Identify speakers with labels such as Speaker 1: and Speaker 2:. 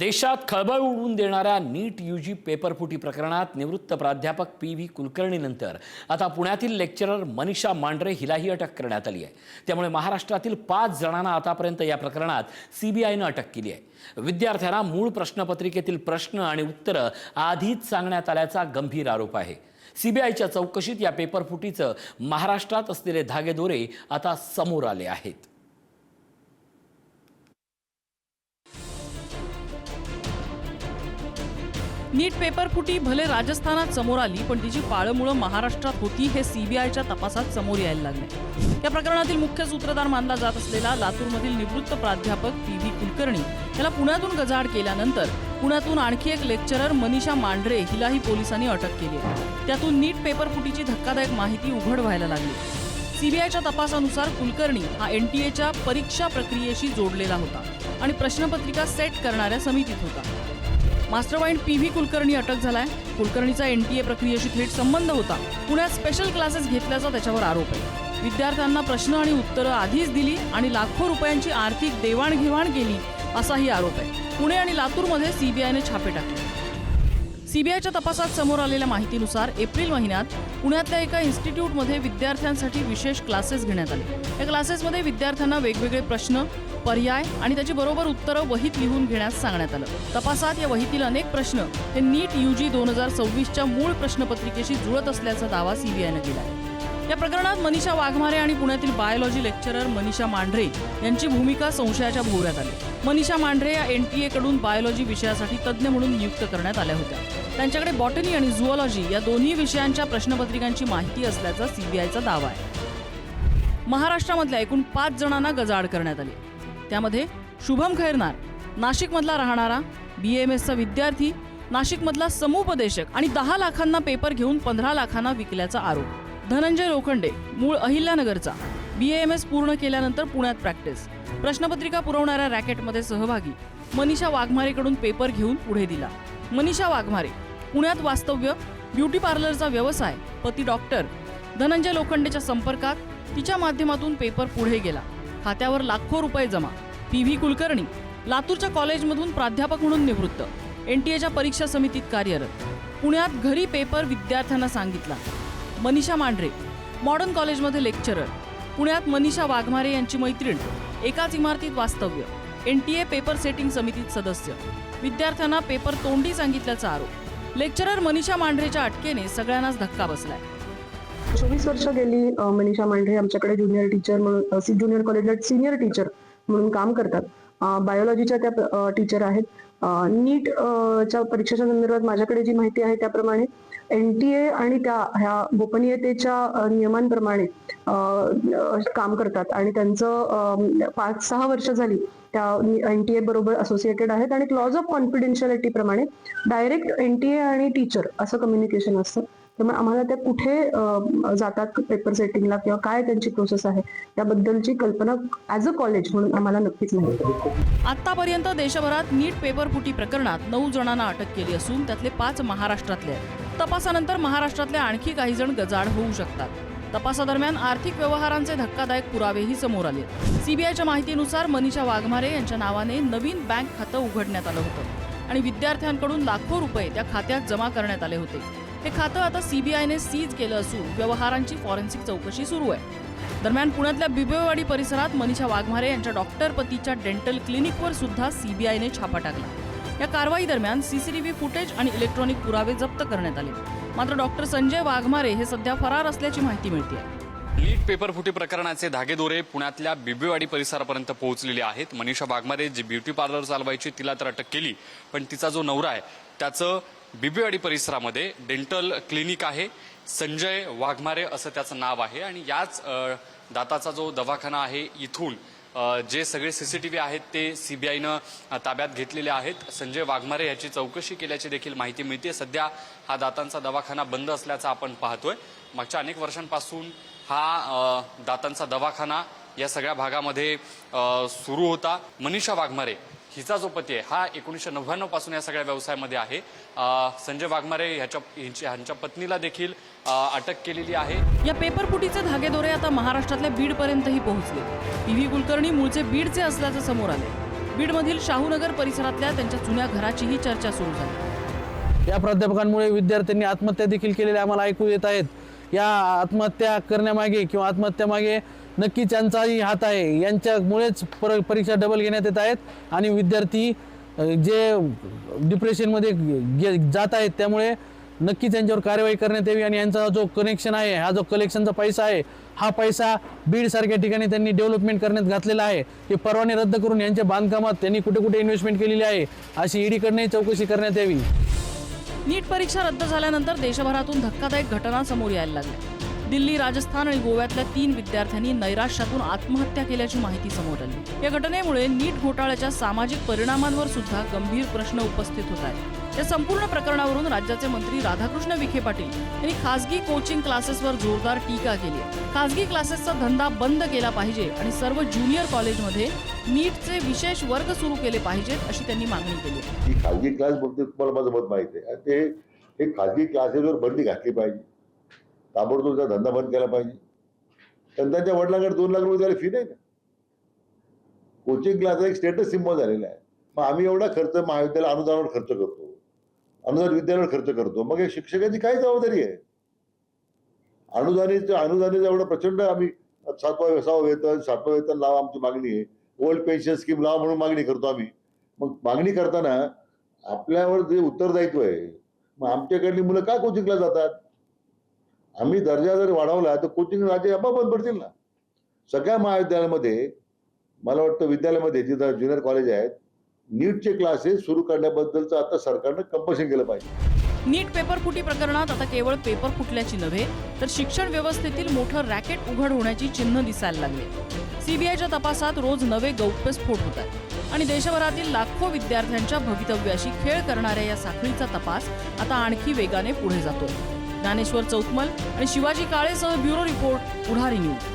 Speaker 1: देशात खळबळ उडवून देणाऱ्या नीट यूजी पेपरफुटी प्रकरणात निवृत्त प्राध्यापक पी.व्ही. कुलकर्णीनंतर आता पुण्यातील लेक्चरर मनीषा मांढरे हिलाही अटक करण्यात आली आहे। त्यामुळे महाराष्ट्रातील 5 जणांना आतापर्यंत या प्रकरणात सीबीआयने अटक केली आहे। विद्यार्थ्यांना मूळ प्रश्नपत्रिकेतील प्रश्न आणि उत्तरं आधीच सांगण्यात आल्याचा गंभीर आरोप आहे। सीबीआयच्या चौकशीत या पेपरफुटीचं महाराष्ट्रात असलेले धागेदोरे आता समोर आले आहेत।
Speaker 2: नीट पेपर फुटी भले राजस्थानात समोर आली, पण तिची पाळंमुळं महाराष्ट्रात होती हे सीबीआयच्या तपासात समोर यायला लागले। या प्रकरणातील मुख्य सूत्रधार मानला जात असलेला लातूरमधील निवृत्त प्राध्यापक पी.व्ही. कुलकर्णी याला पुण्यातून गजाआड केल्यानंतर पुण्यातून आणखी एक लेक्चरर मनीषा मांढरे हिलाही पोलिसांनी अटक केली आहे। त्यातून नीट पेपर फुटीची धक्कादायक माहिती उघड व्हायला लागली। सीबीआयच्या तपासानुसार कुलकर्णी हा एनटीएच्या परीक्षा प्रक्रियेशी जोडलेला होता आणि प्रश्नपत्रिका सेट करणाऱ्या समितीत होता। Mastermind P V. कुलकर्णी अटक झालाय। कुलकर्णीचा एनटीए प्रक्रियेशी थेट संबंध होता। पुण्यात स्पेशल क्लासेस घेतल्याचा त्याच्यावर आरोप आहे। विद्यार्थ्यांना प्रश्न आणि उत्तरं आधीच दिली आणि लाखो रुपयांची आर्थिक देवाणघेवाण केली असाही आरोप आहे। पुणे आणि लातूरमध्ये सीबीआयने छापे टाकले। सीबीआयच्या तपासात समोर आलेल्या माहितीनुसार एप्रिल महिन्यात पुण्यातल्या एका इन्स्टिट्यूटमध्ये विद्यार्थ्यांसाठी विशेष क्लासेस घेण्यात आले। या क्लासेसमध्ये विद्यार्थ्यांना वेगवेगळे प्रश्न, पर्याय आणि त्याची बरोबर उत्तरं वहीत लिहून घेण्यास सांगण्यात आलं। तपासात या वहीतील अनेक प्रश्न हे नीट यूजी 2026च्या मूळ प्रश्नपत्रिकेशी जुळत असल्याचा दावा सीबीआयने केला आहे। या प्रकरणात मनीषा वाघमारे आणि पुण्यातील बायोलॉजी लेक्चरर मनीषा मांढरे यांची भूमिका संशयाच्या भोवऱ्यात आली। मनीषा मांढरे या एनटीए कडून बायोलॉजी विषयासाठी तज्ज्ञ म्हणून नियुक्त करण्यात आल्या होत्या। त्यांच्याकडे बॉटनी आणि झुऑलॉजी या दोन्ही विषयांच्या प्रश्नपत्रिकांची माहिती असल्याचा सीबीआयचा दावा आहे। महाराष्ट्रामधल्या एकूण 5 जणांना गजाआड करण्यात आली। त्यामध्ये शुभम खैरनार, नाशिकमधला राहणारा BAMSचा विद्यार्थी, नाशिकमधला समुपदेशक आणि 10 लाखांना पेपर घेऊन 15 लाखांना विकल्याचा आरोप। धनंजय लोखंडे, मूळ अहिल्यानगरचा, BAMS पूर्ण केल्यानंतर पुण्यात प्रॅक्टिस, प्रश्नपत्रिका पुरवणाऱ्या रॅकेटमध्ये सहभागी, मनीषा वाघमारेकडून पेपर घेऊन पुढे दिला। मनीषा वाघमारे, पुण्यात वास्तव्य, ब्युटी पार्लरचा व्यवसाय, पती डॉक्टर, धनंजय लोखंडेच्या संपर्कात, तिच्या माध्यमातून पेपर पुढे गेला, खात्यावर लाखो रुपये जमा। पी.व्ही. कुलकर्णी, लातूरच्या कॉलेजमधून प्राध्यापक म्हणून निवृत्त, एनटीएच्या परीक्षा समितीत कार्यरत, पुण्यात घरी पेपर विद्यार्थ्यांना सांगितला। मनीषा मांढरे, मॉडर्न कॉलेजमध्ये लेक्चरर, पुण्यात मनीषा वाघमारे यांची मैत्रीण, एकाच इमारतीत वास्तव्य, एनटीए पेपर सेटिंग समितीत सदस्य, विद्यार्थ्यांना पेपर तोंडी सांगितल्याचा आरोप। लेक्चरर मनीषा मांढरेच्या अटकेने सगळ्यांनाच धक्का बसलाय।
Speaker 3: 24 वर्ष गेली मनीषा मांढरे आमच्याकडे ज्युनियर टीचर म्हणून ज्युनियर कॉलेजला सिनियर टीचर म्हणून काम करतात। बायोलॉजीच्या त्या टीचर आहेत। नीट च्या परीक्षेच्या संदर्भात माझ्याकडे जी माहिती आहे त्याप्रमाणे एनटीए आणि ह्या गोपनीयतेच्या नियमांप्रमाणे काम करतात आणि त्यांचं 5-6 वर्ष झाली त्या एनटीए बरोबर असोसिएटेड आहेत आणि क्लॉज ऑफ कॉन्फिडेन्शियलिटी प्रमाणे डायरेक्ट एनटीए आणि टीचर असं कम्युनिकेशन असतं। त्यामुळे आम्हाला त्या कुठे जातात पेपर सेटिंगला किंवा काय त्यांची प्रोसेस आहे याबद्दलची कल्पना ॲज अ कॉलेज म्हणून आम्हाला नक्कीच नाही।
Speaker 2: आतापर्यंत देशभरात नीट पेपर फुटी प्रकरणात 9 जणांना अटक केली असून त्यातले 5 महाराष्ट्रातले आहेत। तपासानंतर महाराष्ट्रातले आणखी काही जण गजाआड होऊ शकतात। तपासादरम्यान आर्थिक व्यवहारांचे धक्कादायक पुरावेही समोर आले। सीबीआयच्या माहितीनुसार मनीषा वाघमारे यांच्या नावाने नवीन बँक खातं उघडण्यात आलं होतं आणि विद्यार्थ्यांकडून लाखो रुपये त्या खात्यात जमा करण्यात आले होते। हे खातं आता सीबीआयने सीज केलं असून व्यवहारांची फॉरेन्सिक चौकशी सुरू आहे। दरम्यान पुण्यातल्या बिबवेवाडी परिसरात मनीषा वाघमारे यांच्या डॉक्टर पतीच्या डेंटल क्लिनिकवर सुद्धा सीबीआयने छापा टाकला। या कारवाई दरम्यान सीसीटीव्ही फुटेज आणि इलेक्ट्रॉनिक पुरावे जप्त करण्यात आले। मात्र डॉक्टर संजय वाघमारे हे सध्या फरार असल्याची माहिती मिळते आहे।
Speaker 4: नीट पेपर फुटी प्रकरणाचे धागेदोरे पुण्यातल्या बिबवेवाडी परिसरापर्यंत पोहोचलेले आहेत। मनीषा वाघमारे जी ब्युटी पार्लर चालवायची तिला तर अटक केली, पण तिचा जो नवरा आहे त्याचं बिबवेवाडी परिसरामध्ये डेंटल क्लिनिक आहे। संजय वाघमारे असं त्याचं नाव आहे आणि याच दाताचा जो दवाखाना आहे इथून जे सगळे सीसीटीव्ही आहेत ते सीबीआयनं ताब्यात घेतलेले आहेत। संजय वाघमारे याची चौकशी केल्याची देखील माहिती मिळते। सध्या हा दातांचा दवाखाना बंद असल्याचं आपण पाहतोय। मागच्या अनेक वर्षांपासून हा दातांचा दवाखाना या सगळ्या भागामध्ये सुरू होता। मनीषा वाघमारे हिचा जो पती आहे हा 1999 पासून या सगळ्या व्यवसायामध्ये आहे। संजय वाघमारे ह्यांच्या पत्नीला देखील अटक केलेली आहे।
Speaker 2: या पेपरफुटीचे धागेदोरे आता महाराष्ट्रातल्या बीडपर्यंतही पोहोचले। पी.व्ही. कुलकर्णी मूळचे बीडचे असल्याचं समोर आले। बीडमधील शाहूनगर परिसरातल्या त्यांच्या जुन्या घराचीही चर्चा सुरू झाली।
Speaker 5: या प्राध्यापकांमुळे विद्यार्थ्यांनी आत्महत्या देखील केलेल्या आम्हाला ऐकू येत आहेत। या आत्महत्या करण्यामागे किंवा आत्महत्यामागे नक्कीच यांचाही हात आहे। यांच्यामुळेच परीक्षा डबल घेण्यात येत आहेत आणि विद्यार्थी जे डिप्रेशनमध्ये जात आहेत, त्यामुळे नक्कीच यांच्यावर कार्यवाही करण्यात यावी आणि यांचा जो कनेक्शन आहे, हा जो कलेक्शनचा पैसा आहे, हा पैसा बीडसारख्या ठिकाणी त्यांनी डेव्हलपमेंट करण्यात घातलेला आहे। हे परवाने रद्द करून यांच्या बांधकामात त्यांनी कुठे कुठे इन्व्हेस्टमेंट केलेली आहे अशी ईडीकडूनही चौकशी करण्यात यावी।
Speaker 2: नीट परीक्षा रद्द झाल्यानंतर देशभरातून धक्कादायक घटना समोर यायला लागल्या। दिल्ली, राजस्थान आणि गोव्यातल्या 3 विद्यार्थ्यांनी नैराश्यातून आत्महत्या केल्याची माहिती समोर आली। या घटनेमुळे नीट घोटाळ्याच्या सामाजिक परिणामांवर सुद्धा गंभीर प्रश्न उपस्थित होत आहेत। या संपूर्ण प्रकरणावरून राज्याचे मंत्री राधाकृष्ण विखे पाटील यांनी खासगी कोचिंग क्लासेसवर जोरदार टीका केली आहे। खासगी क्लासेसचा धंदा बंद केला पाहिजे आणि सर्व ज्युनियर कॉलेजमध्ये नीटचे विशेष वर्ग सुरू केले पाहिजेत अशी त्यांनी मागणी केली आहे।
Speaker 6: ही खाजगी क्लास बघते, तुम्हाला माझं मत माहिती आहे। ते हे खाजगी क्लासेसवर बंदी घातली पाहिजे, ताबडतोब त्याचा धंदा बंद केला पाहिजे। पण त्यांच्या वडिलांकडे 2 लाख रुपये त्याला फी नाही ना। कोचिंग क्लासचा एक स्टेटस सिम्बॉल झालेला आहे। मग आम्ही एवढा खर्च महाविद्यालय अनुदानावर खर्च करतो, अनुदान विद्यालयावर खर्च करतो, मग हे शिक्षकांची काय जबाबदारी आहे? अनुदानीचं एवढं प्रचंड आम्ही 7वा वेतन 7वा वेतन लावा आमची मागणी आहे। ओल्ड पेन्शन स्कीम लावा म्हणून मागणी करतो आम्ही। मग मागणी करताना आपल्यावर जे उत्तरदायित्व आहे, मग आमच्याकडली मुलं का कोचिंगला जातात? आम्ही दर्जा जर वाढवला तर कोचिंग राज्य आपोआप बंद पडतील ना। सगळ्या महाविद्यालयामध्ये मला वाटतं विद्यालयामध्ये जिथं ज्युनियर कॉलेज आहेत, नीटचे क्लासेस सुरू करण्याबद्दलचं आता सरकारनं कंपल्शन केलं पाहिजे।
Speaker 2: नीट पेपर फुटी प्रकरणात आता केवळ पेपर फुटल्याची नव्हे तर शिक्षण व्यवस्थेतील मोठं रॅकेट उघड होण्याची चिन्ह दिसायला लागले। सीबीआयच्या तपासात रोज नवे गौप्यस्फोट होत आहेत आणि देशभरातील लाखो विद्यार्थ्यांच्या भवितव्याशी खेळ करणाऱ्या या साखळीचा तपास आता आणखी वेगाने पुढे जातोय। ज्ञानेश्वर चौतमल आणि शिवाजी काळेसह ब्युरो रिपोर्ट, पुढारी न्यूज।